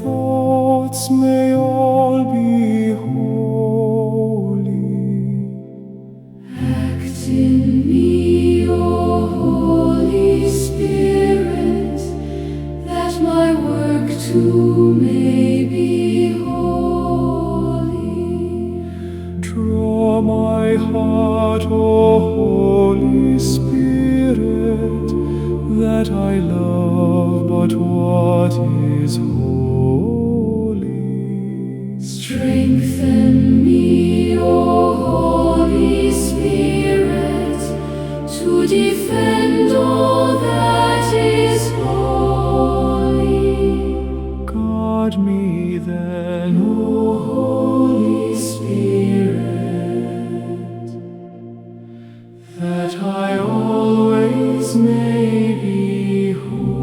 thoughts may all be holy. Act in me, O Holy Spirit, that my work too may be holy. Draw my heart, O Holy Spirit, that I love but what is holy. Strengthen me, O Holy Spirit, to defend all that is holy. Guard me then, O Holy Spirit, that I always may be holy.